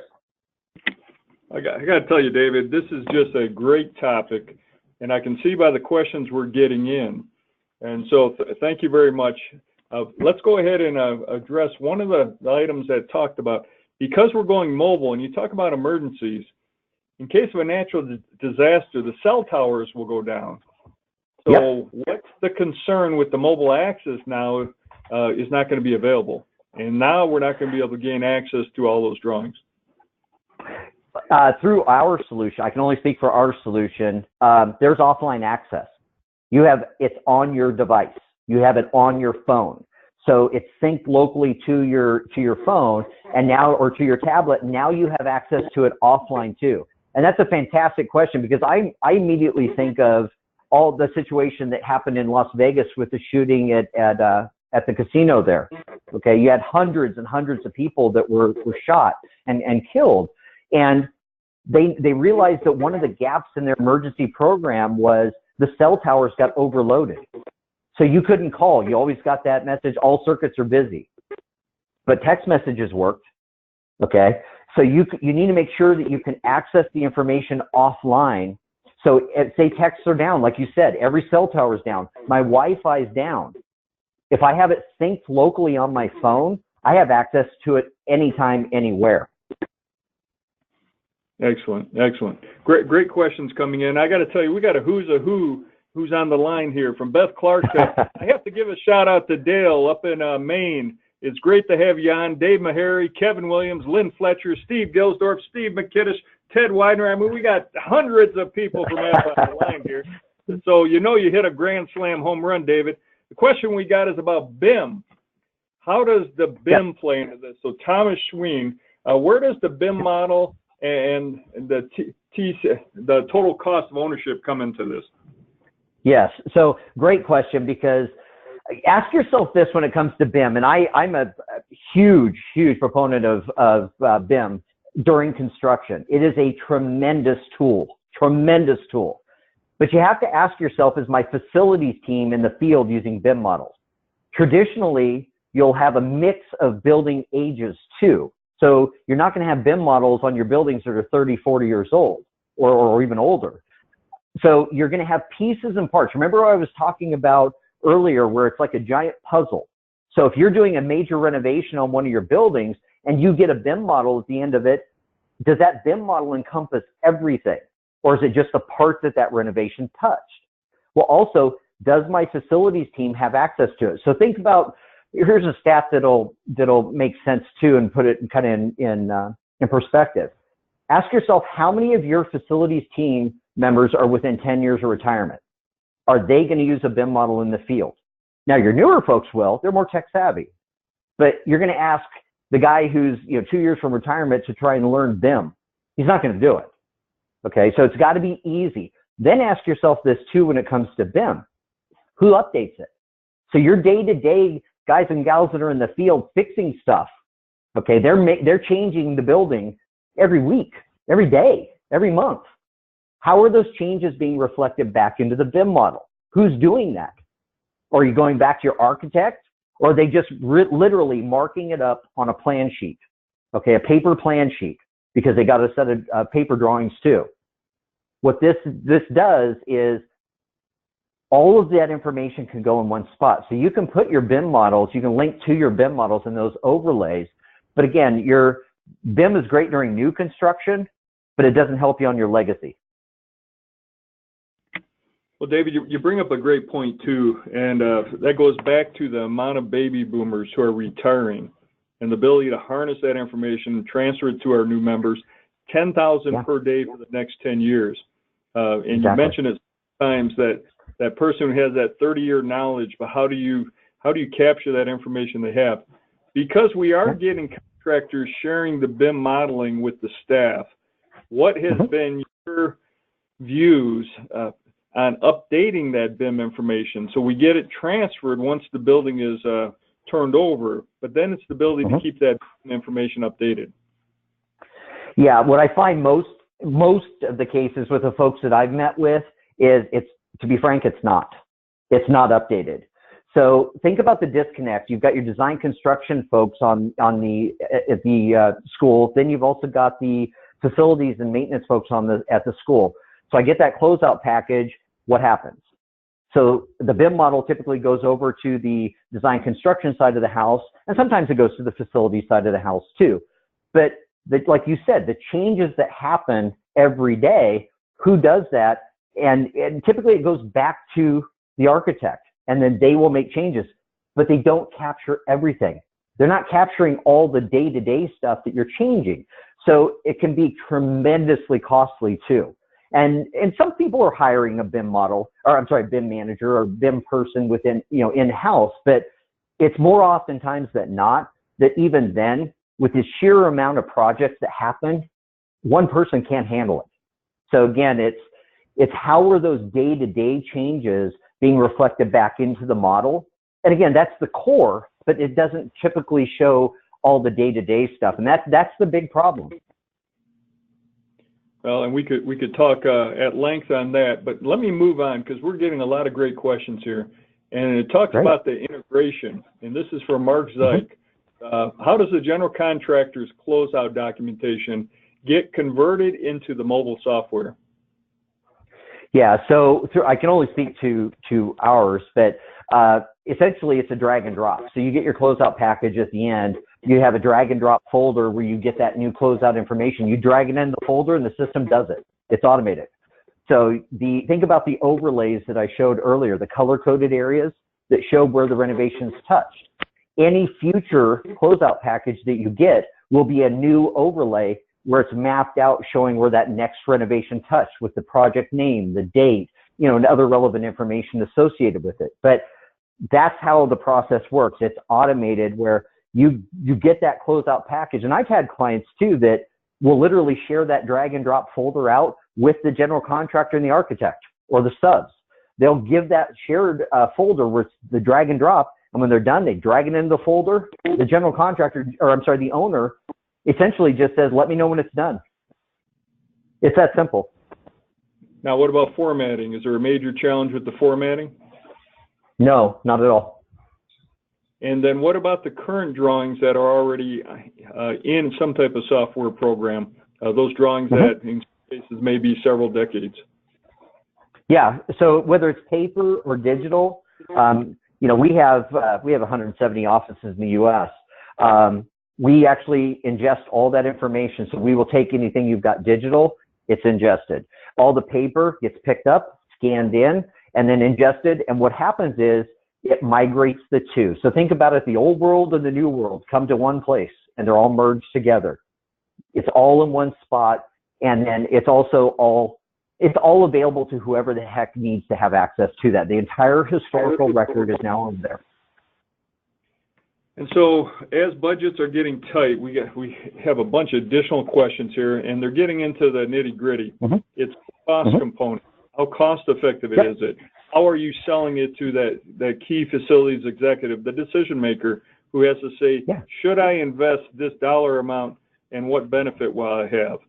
I got to tell you, David, this is just a great topic, and I can see by the questions we're getting in. And so thank you very much. Let's go ahead and address one of the items that talked about, because we're going mobile, and you talk about emergencies, in case of a natural disaster, the cell towers will go down. So what's the concern with the mobile access now is not going to be available? And now we're not going to be able to gain access to all those drawings. Through our solution, I can only speak for our solution, there's offline access. It's on your device. You have it on your phone. So it's synced locally to your phone and now, or to your tablet. Now you have access to it offline too. And that's a fantastic question, because I immediately think of all the situation that happened in Las Vegas with the shooting at the casino there. Okay, you had hundreds and hundreds of people that were shot and killed. And they realized that one of the gaps in their emergency program was the cell towers got overloaded. So you couldn't call. You always got that message, all circuits are busy. But text messages worked, okay? So you need to make sure that you can access the information offline. So say texts are down, like you said, every cell tower is down. My Wi-Fi is down. If I have it synced locally on my phone, I have access to it anytime, anywhere. Excellent, excellent. Great questions coming in. I got to tell you, we got a who's on the line here from Beth Clark. I have to give a shout out to Dale up in Maine. It's great to have you on. Dave Meharry, Kevin Williams, Lynn Fletcher, Steve Gilsdorf, Steve McKiddish, Ted Widener. I mean, we got hundreds of people from Apple on the line here. So you know you hit a grand slam home run, David. The question we got is about BIM. How does the BIM play into this? So Thomas Schween, where does the BIM model and the total cost of ownership come into this? Yes, so great question, because ask yourself this when it comes to BIM, and I'm a huge proponent of BIM during construction. It is a tremendous tool. But you have to ask yourself, is my facilities team in the field using BIM models? Traditionally, you'll have a mix of building ages too. So you're not going to have BIM models on your buildings that are 30, 40 years old or even older. So you're going to have pieces and parts. Remember what I was talking about earlier, where it's like a giant puzzle. So if you're doing a major renovation on one of your buildings and you get a BIM model at the end of it, does that BIM model encompass everything? Or is it just the part that renovation touched? Well, also, does my facilities team have access to it? So think about, here's a stat that'll make sense too, and put it kind of in perspective. Ask yourself, how many of your facilities team members are within 10 years of retirement? Are they going to use a BIM model in the field? Now, your newer folks will. They're more tech savvy. But you're going to ask the guy who's 2 years from retirement to try and learn BIM. He's not going to do it. Okay, so it's got to be easy. Then ask yourself this too when it comes to BIM. Who updates it? So your day-to-day guys and gals that are in the field fixing stuff, okay, they're changing the building every week, every day, every month. How are those changes being reflected back into the BIM model? Who's doing that? Are you going back to your architect, or are they just literally marking it up on a plan sheet? Okay, a paper plan sheet, because they got a set of paper drawings too. What this does is all of that information can go in one spot. So you can put your BIM models, you can link to your BIM models and those overlays. But again, your BIM is great during new construction, but it doesn't help you on your legacy. Well, David, you bring up a great point too, and that goes back to the amount of baby boomers who are retiring and the ability to harness that information and transfer it to our new members, 10,000 per day for the next 10 years. And exactly. You mentioned it times that person who has that 30-year knowledge, but how do you capture that information they have? Because we are getting contractors sharing the BIM modeling with the staff, what has been your views on updating that BIM information so we get it transferred once the building is turned over, but then it's the ability to keep that updated updated? Yeah, what I find most of the cases with the folks that I've met with is, to be frank, it's not updated. So think about the disconnect. You've got your design construction folks at the school. Then you've also got the facilities and maintenance folks at the school. So I get that closeout package. What happens? So the BIM model typically goes over to the design construction side of the house, and sometimes it goes to the facility side of the house too. But like you said, the changes that happen every day, who does that? And typically it goes back to the architect, and then they will make changes, but they don't capture everything. They're not capturing all the day-to-day stuff that you're changing. So it can be tremendously costly too. And some people are hiring a BIM BIM manager or BIM person within, in-house, but it's more oftentimes than not that even then, with the sheer amount of projects that happen, one person can't handle it. So again, it's how are those day-to-day changes being reflected back into the model? And again, that's the core, but it doesn't typically show all the day-to-day stuff. And that's the big problem. Well, and we could talk at length on that, but let me move on because we're getting a lot of great questions here. And it talks about the integration, and this is from Mark Zeich. How does the general contractor's closeout documentation get converted into the mobile software? Yeah, so I can only speak to ours, but essentially it's a drag and drop. So you get your closeout package at the end. You have a drag and drop folder where you get that new closeout information. You drag it in the folder and the system does it. It's automated. So think about the overlays that I showed earlier, the color-coded areas that show where the renovation's touched. Any future closeout package that you get will be a new overlay where it's mapped out showing where that next renovation touched with the project name, the date, and other relevant information associated with it. But that's how the process works. It's automated where you get that closeout package. And I've had clients too that will literally share that drag and drop folder out with the general contractor and the architect or the subs. They'll give that shared folder with the drag and drop. And when they're done, they drag it into the folder. The general contractor, the owner, essentially just says, let me know when it's done. It's that simple. Now, what about formatting? Is there a major challenge with the formatting? No, not at all. And then what about the current drawings that are already in some type of software program? Those drawings that in some cases may be several decades. Yeah, so whether it's paper or digital, we have 170 offices in the U.S. We actually ingest all that information. So we will take anything you've got digital, it's ingested. All the paper gets picked up, scanned in, and then ingested. And what happens is it migrates the two. So think about it, the old world and the new world come to one place and they're all merged together. It's all in one spot. And then it's also all available to whoever the heck needs to have access to that. The entire historical record is now on there. And so as budgets are getting tight, we have a bunch of additional questions here, and they're getting into the nitty-gritty. It's cost component. How cost effective is it? How are you selling it to that key facilities executive, the decision maker, who has to say, should I invest this dollar amount and what benefit will I have?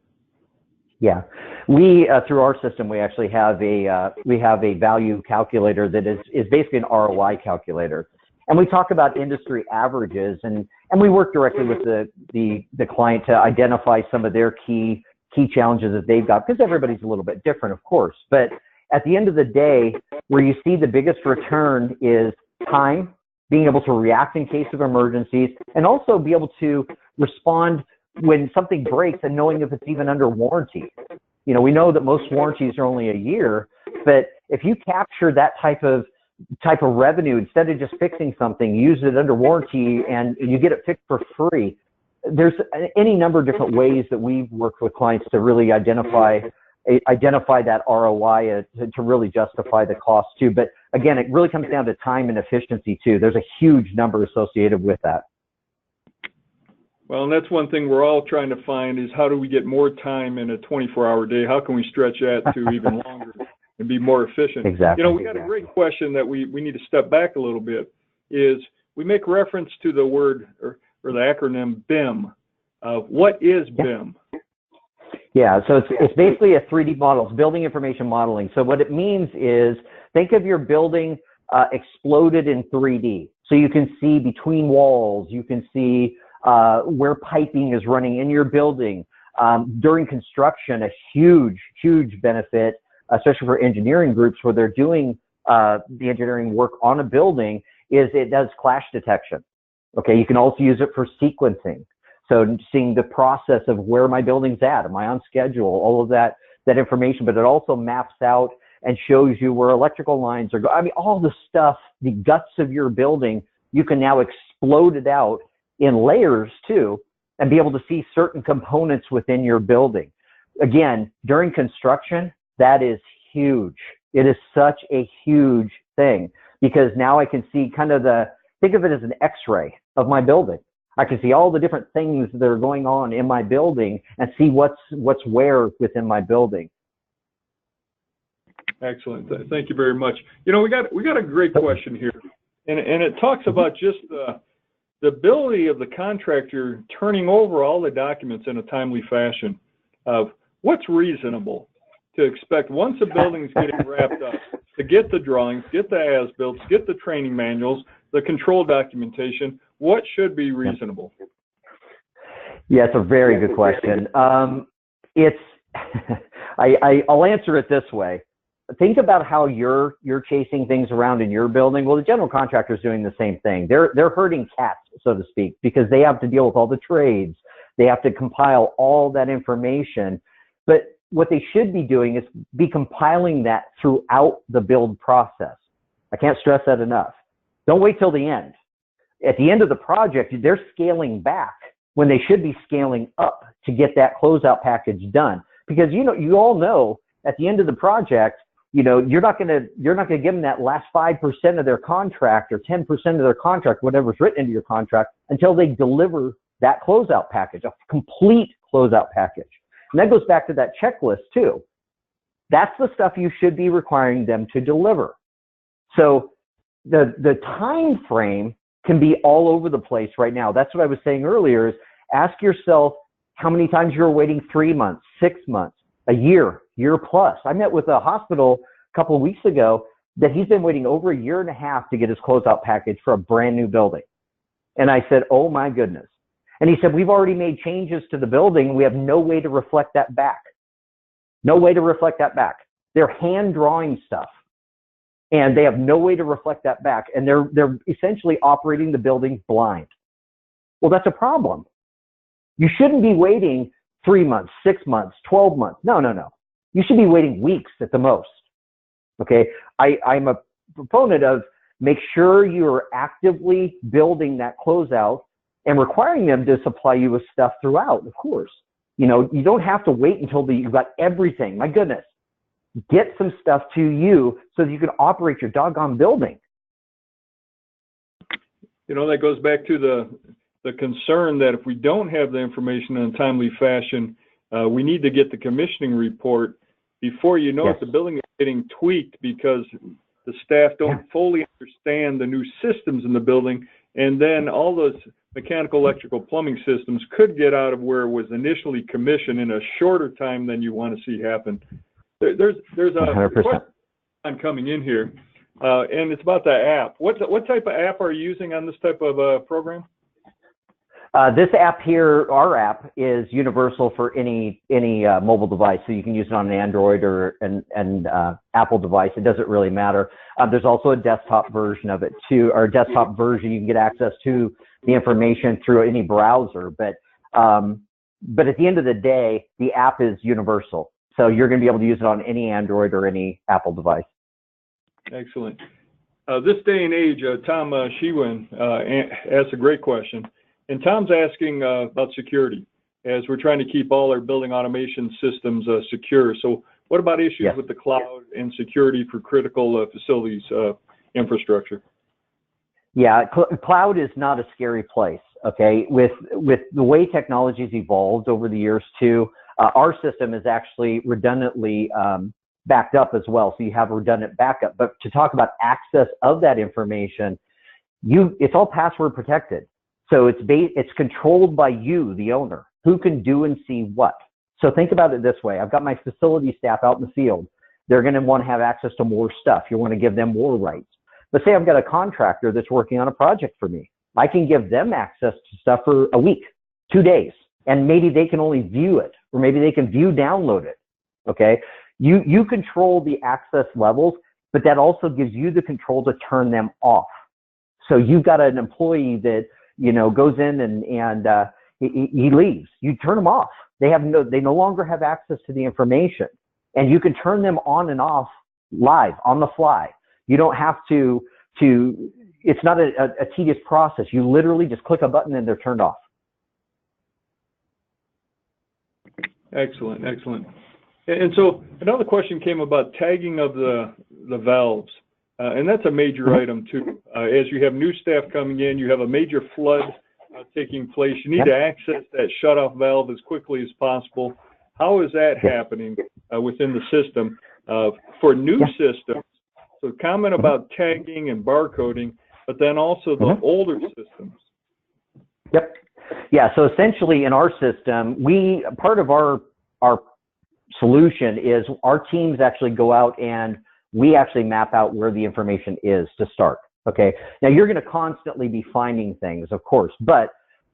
Yeah, we through our system, we actually have a value calculator that is basically an ROI calculator. And we talk about industry averages, and we work directly with the client to identify some of their key challenges that they've got, because everybody's a little bit different, of course. But at the end of the day, where you see the biggest return is time, being able to react in case of emergencies, and also be able to respond when something breaks and knowing if it's even under warranty. You know, we know that most warranties are only a year, but if you capture that type of revenue, instead of just fixing something, use it under warranty and you get it fixed for free. There's any number of different ways that we've worked with clients to really identify that ROI to really justify the cost too. But again, it really comes down to time and efficiency too. There's a huge number associated with that. Well, and that's one thing we're all trying to find is how do we get more time in a 24-hour day? How can we stretch that to even longer and be more efficient? Exactly. You know, we got a great question that we need to step back a little bit, is we make reference to the word or the acronym BIM. What is BIM? Yeah, so it's basically a 3D model. It's building information modeling. So what it means is, think of your building exploded in 3D. So you can see between walls, you can see where piping is running in your building. During construction, a huge benefit, especially for engineering groups where they're doing the engineering work on a building, is it does clash detection. Okay, you can also use it for sequencing. So seeing the process of where my building's at, am I on schedule, all of that information, but it also maps out and shows you where electrical lines are going. I mean, all the stuff, the guts of your building, you can now explode it out in layers too, and be able to see certain components within your building. Again, during construction, that is huge. It is such a huge thing, because now I can see kind of think of it as an X-ray of my building. I can see all the different things that are going on in my building and see what's where within my building. Excellent. Thank you very much. You know, we got a great question here, and it talks about just the ability of the contractor turning over all the documents in a timely fashion. What's reasonable to expect once a building's getting wrapped up, to get the drawings, get the as-built, get the training manuals, the control documentation? What should be reasonable? Yeah, it's a very good question. I'll answer it this way. Think about how you're chasing things around in your building. Well, the general contractor is doing the same thing. They're herding cats, so to speak, because they have to deal with all the trades. They have to compile all that information. But what they should be doing is be compiling that throughout the build process. I can't stress that enough. Don't wait till the end. At the end of the project, they're scaling back when they should be scaling up to get that closeout package done. Because you all know at the end of the project, you're not going to give them that last 5% of their contract or 10% of their contract, whatever's written into your contract, until they deliver that closeout package, a complete closeout package. And that goes back to that checklist too. That's the stuff you should be requiring them to deliver. So the time frame can be all over the place right now. That's what I was saying earlier, is ask yourself how many times you're waiting 3 months, 6 months, a year plus. I met with a hospital a couple of weeks ago that he's been waiting over 1.5 years to get his closeout package for a brand new building. And I said, oh my goodness. And he said, we've already made changes to the building. We have no way to reflect that back. No way to reflect that back. They're hand drawing stuff, and they have no way to reflect that back. And they're essentially operating the building blind. Well, that's a problem. You shouldn't be waiting 3 months, 6 months, 12 months. No. You should be waiting weeks at the most. Okay. I'm a proponent of make sure you're actively building that closeout and requiring them to supply you with stuff throughout, of course. You don't have to wait until you've got everything. My goodness. Get some stuff to you so that you can operate your doggone building. that goes back to the concern that if we don't have the information in a timely fashion, we need to get the commissioning report. Before you know it, the building is getting tweaked because the staff don't fully understand the new systems in the building, and then all those mechanical, electrical, plumbing systems could get out of where it was initially commissioned in a shorter time than you want to see happen. There's a 100%. question coming in here, and it's about the app. What type of app are you using on this type of program? This app here, our app, is universal for any mobile device, so you can use it on an Android or an Apple device. It doesn't really matter. There's also a desktop version of it too, or a desktop version. You can get access to the information through any browser, but at the end of the day, the app is universal, so you're going to be able to use it on any Android or any Apple device. Excellent. This day and age, Tom Shewin asked a great question. And Tom's asking about security, as we're trying to keep all our building automation systems secure. So what about issues with the cloud and security for critical facilities infrastructure? Yeah, cloud is not a scary place, okay? With the way technology's evolved over the years too, our system is actually redundantly backed up as well, so you have redundant backup. But to talk about access of that information, it's all password protected. So it's controlled by you, the owner, who can do and see what. So think about it this way. I've got my facility staff out in the field. They're going to want to have access to more stuff. You want to give them more rights. But say I've got a contractor that's working on a project for me. I can give them access to stuff for a week, 2 days, and maybe they can only view it, or maybe they can download it, okay? You control the access levels, but that also gives you the control to turn them off. So you've got an employee that goes in and he leaves. You turn them off. They no longer have access to the information, and you can turn them on and off live on the fly. You don't have to. It's not a tedious process. You literally just click a button and they're turned off. Excellent, excellent. And so another question came about tagging of the valves. And that's a major item too. As you have new staff coming in, you have a major flood taking place. You need to access that shutoff valve as quickly as possible. How is that happening within the system for new systems? So comment about tagging and barcoding, but then also the older systems. Yep. Yeah. So essentially, in our system, part of our solution is our teams actually go out and we actually map out where the information is to start, okay? Now, you're going to constantly be finding things, of course, but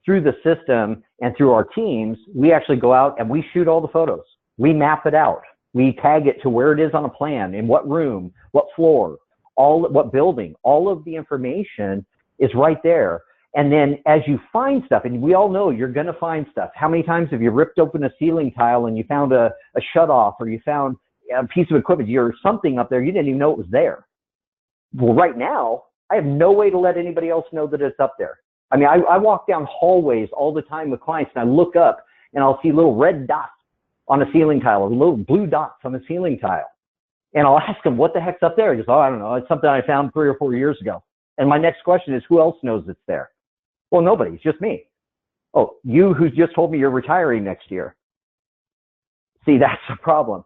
through the system and through our teams, we actually go out and we shoot all the photos. We map it out. We tag it to where it is on a plan, in what room, what floor, what building. All of the information is right there. And then as you find stuff, and we all know you're going to find stuff. How many times have you ripped open a ceiling tile and you found a shutoff, or you found a piece of equipment, or something up there, you didn't even know it was there? Well, right now, I have no way to let anybody else know that it's up there. I mean, I walk down hallways all the time with clients, and I look up and I'll see little red dots on a ceiling tile, or little blue dots on a ceiling tile. And I'll ask them, what the heck's up there? He goes, oh, I don't know. It's something I found 3 or 4 years ago. And my next question is, who else knows it's there? Well, nobody. It's just me. Oh, you who just told me you're retiring next year. See, that's the problem.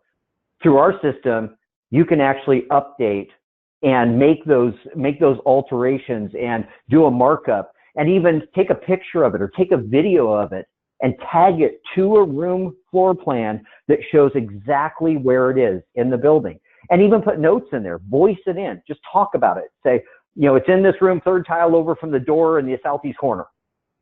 Through our system, you can actually update and make those alterations and do a markup, and even take a picture of it or take a video of it and tag it to a room floor plan that shows exactly where it is in the building. And even put notes in there, voice it in, just talk about it. Say, it's in this room, 3rd tile over from the door in the southeast corner.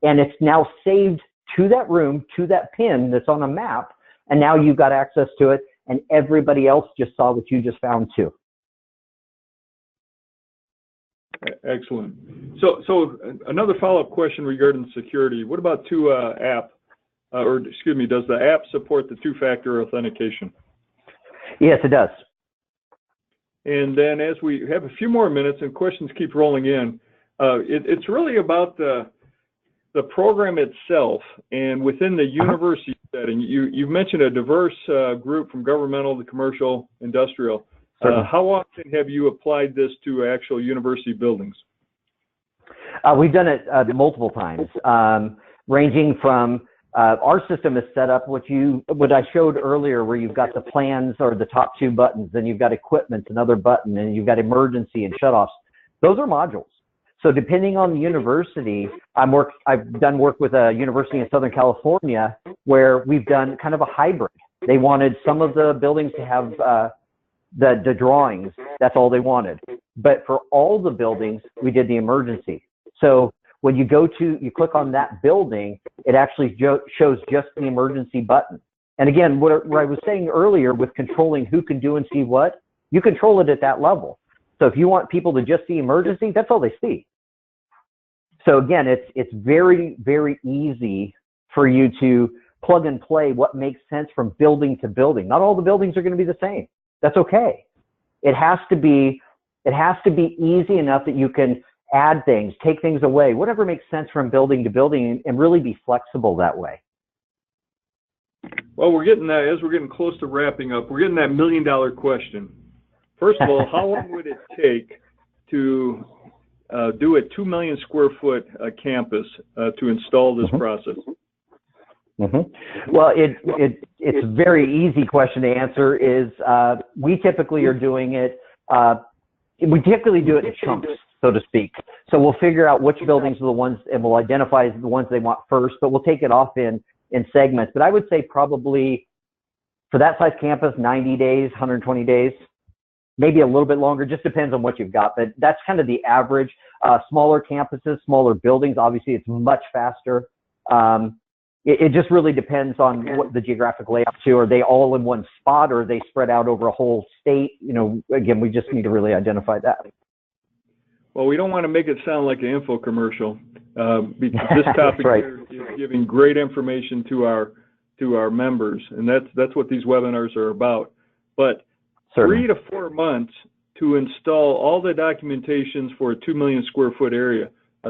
And it's now saved to that room, to that pin that's on a map, and now you've got access to it, and everybody else just saw what you just found too. Excellent. So another follow-up question regarding security. What about does the app support the 2-factor authentication? Yes, it does. And then as we have a few more minutes and questions keep rolling in, it's really about the program itself and within the university setting. You've mentioned a diverse group from governmental to commercial, industrial. How often have you applied this to actual university buildings? We've done it multiple times, ranging from our system is set up what I showed earlier, where you've got the plans or the top two buttons, then you've got equipment, another button, and you've got emergency and shutoffs. Those are modules. So depending on the university, I've done work with a university in Southern California where we've done kind of a hybrid. They wanted some of the buildings to have the drawings. That's all they wanted. But for all the buildings, we did the emergency. So when you click on that building, it actually shows just the emergency button. And again, what I was saying earlier with controlling who can do and see what, you control it at that level. So if you want people to just see emergency, that's all they see. So again, it's very, very easy for you to plug and play what makes sense from building to building. Not all the buildings are going to be the same. That's okay. It has to be easy enough that you can add things, take things away, whatever makes sense from building to building, and really be flexible that way. Well, we're getting that, as we're getting close to wrapping up, we're getting that $1 million question. First of all, how long would it take to do a 2 million square foot campus to install this process? Well, it's a very easy question to answer. Is we typically are doing it. We typically do it in chunks, so to speak. So we'll figure out which buildings are the ones, and we'll identify the ones they want first. But we'll take it off in segments. But I would say probably for that size campus, 90 days, 120 days. Maybe a little bit longer, just depends on what you've got, but that's kind of the average. Smaller campuses, smaller buildings, obviously it's much faster. It just really depends on what the geographic layout too. Are they all in one spot, or are they spread out over a whole state? You know, again, we just need to really identify that. Well, we don't want to make it sound like an info commercial, because this topic right. here is giving great information to our members, and that's what these webinars are about. But Certainly. 3 to 4 months to install all the documentations for a 2 million square foot area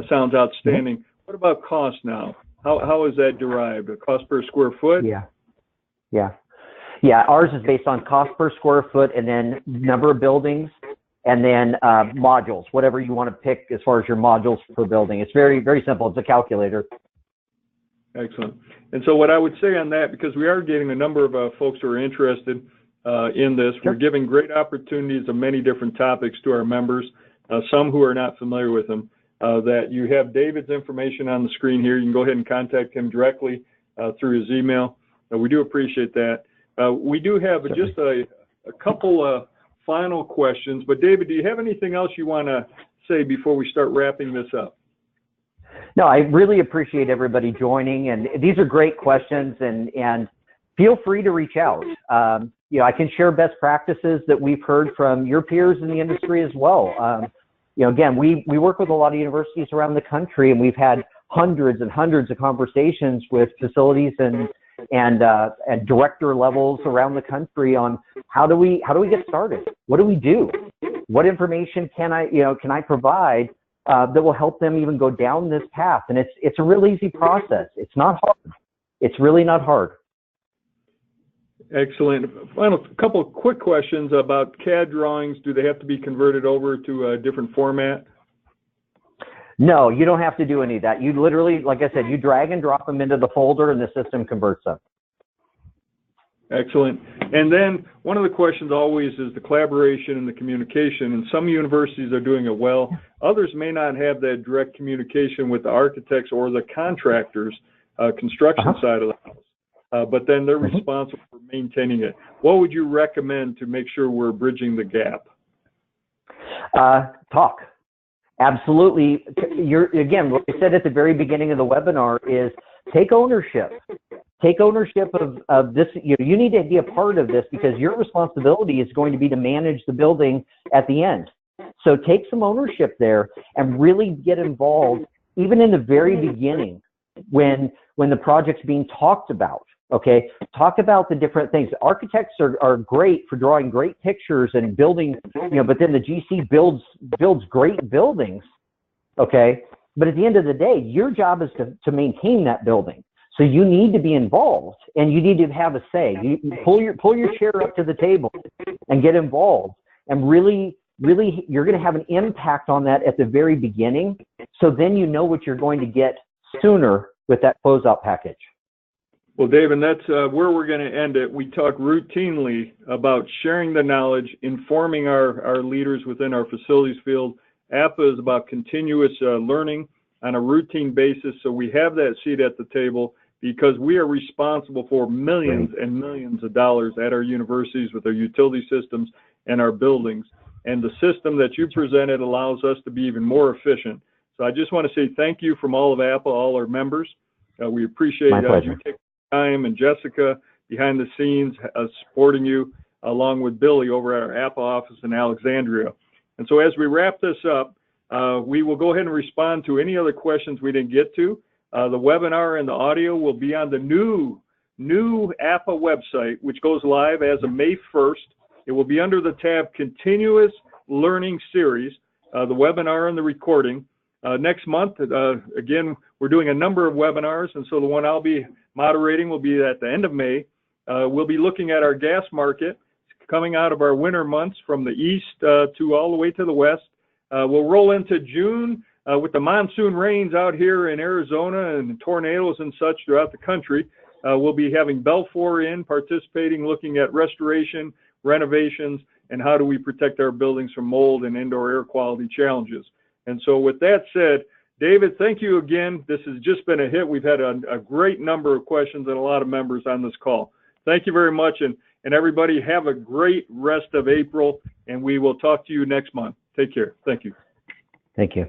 sounds outstanding. What about cost now? How is that derived? A cost per square foot? Yeah. Ours is based on cost per square foot, and then number of buildings, and then modules, whatever you want to pick as far as your modules per building. It's very, very simple. It's a calculator. Excellent. And so what I would say on that, because we are getting a number of folks who are interested in this, Sure. we're giving great opportunities of many different topics to our members, some who are not familiar with them, that you have David's information on the screen here. You can go ahead and contact him directly through his email. We do appreciate that. We do have just a couple final questions, but David, do you have anything else you want to say before we start wrapping this up? No, I really appreciate everybody joining, and these are great questions, and feel free to reach out. I can share best practices that we've heard from your peers in the industry as well. Again, we work with a lot of universities around the country, and we've had hundreds and hundreds of conversations with facilities and director levels around the country on how do we get started? What do we do? What information can I provide that will help them even go down this path? And it's a real easy process. It's not hard. It's really not hard. Excellent. Final couple of quick questions about CAD drawings. Do they have to be converted over to a different format? No, you don't have to do any of that. You literally, like I said, you drag and drop them into the folder and the system converts them. Excellent. And then one of the questions always is the collaboration and the communication. And some universities are doing it well. Others may not have that direct communication with the architects or the contractors, construction side of the house. But then they're responsible for maintaining it. What would you recommend to make sure we're bridging the gap? Talk. Absolutely. Again, what I said at the very beginning of the webinar is take ownership. Take ownership of this. You need to be a part of this, because your responsibility is going to be to manage the building at the end. So take some ownership there and really get involved, even in the very beginning when the project's being talked about. Okay, talk about the different things. Architects are great for drawing great pictures and building, but then the GC builds great buildings. Okay, but at the end of the day, your job is to maintain that building. So you need to be involved, and you need to have a say. You pull your chair up to the table and get involved, and really really, you're going to have an impact on that at the very beginning. So then you know what you're going to get sooner with that closeout package. Well, Dave, and that's where we're going to end it. We talk routinely about sharing the knowledge, informing our leaders within our facilities field. APA is about continuous learning on a routine basis, so we have that seat at the table because we are responsible for millions and millions of dollars at our universities with our utility systems and our buildings. And the system that you presented allows us to be even more efficient. So I just want to say thank you from all of APA, all our members. We appreciate you taking time, and Jessica behind the scenes supporting you, along with Billy over at our APA office in Alexandria. And so as we wrap this up, we will go ahead and respond to any other questions we didn't get to. The webinar and the audio will be on the new APA website, which goes live as of May 1st. It will be under the tab Continuous Learning Series, the webinar and the recording. Next month, again, we're doing a number of webinars, and so the one I'll be moderating will be at the end of May. We'll be looking at our gas market coming out of our winter months from the east to all the way to the west. We'll roll into June with the monsoon rains out here in Arizona and tornadoes and such throughout the country. We'll be having Belfour in, participating, looking at restoration, renovations, and how do we protect our buildings from mold and indoor air quality challenges. And so with that said, David, thank you again. This has just been a hit. We've had a great number of questions and a lot of members on this call. Thank you very much. And everybody have a great rest of April, and we will talk to you next month. Take care. Thank you. Thank you.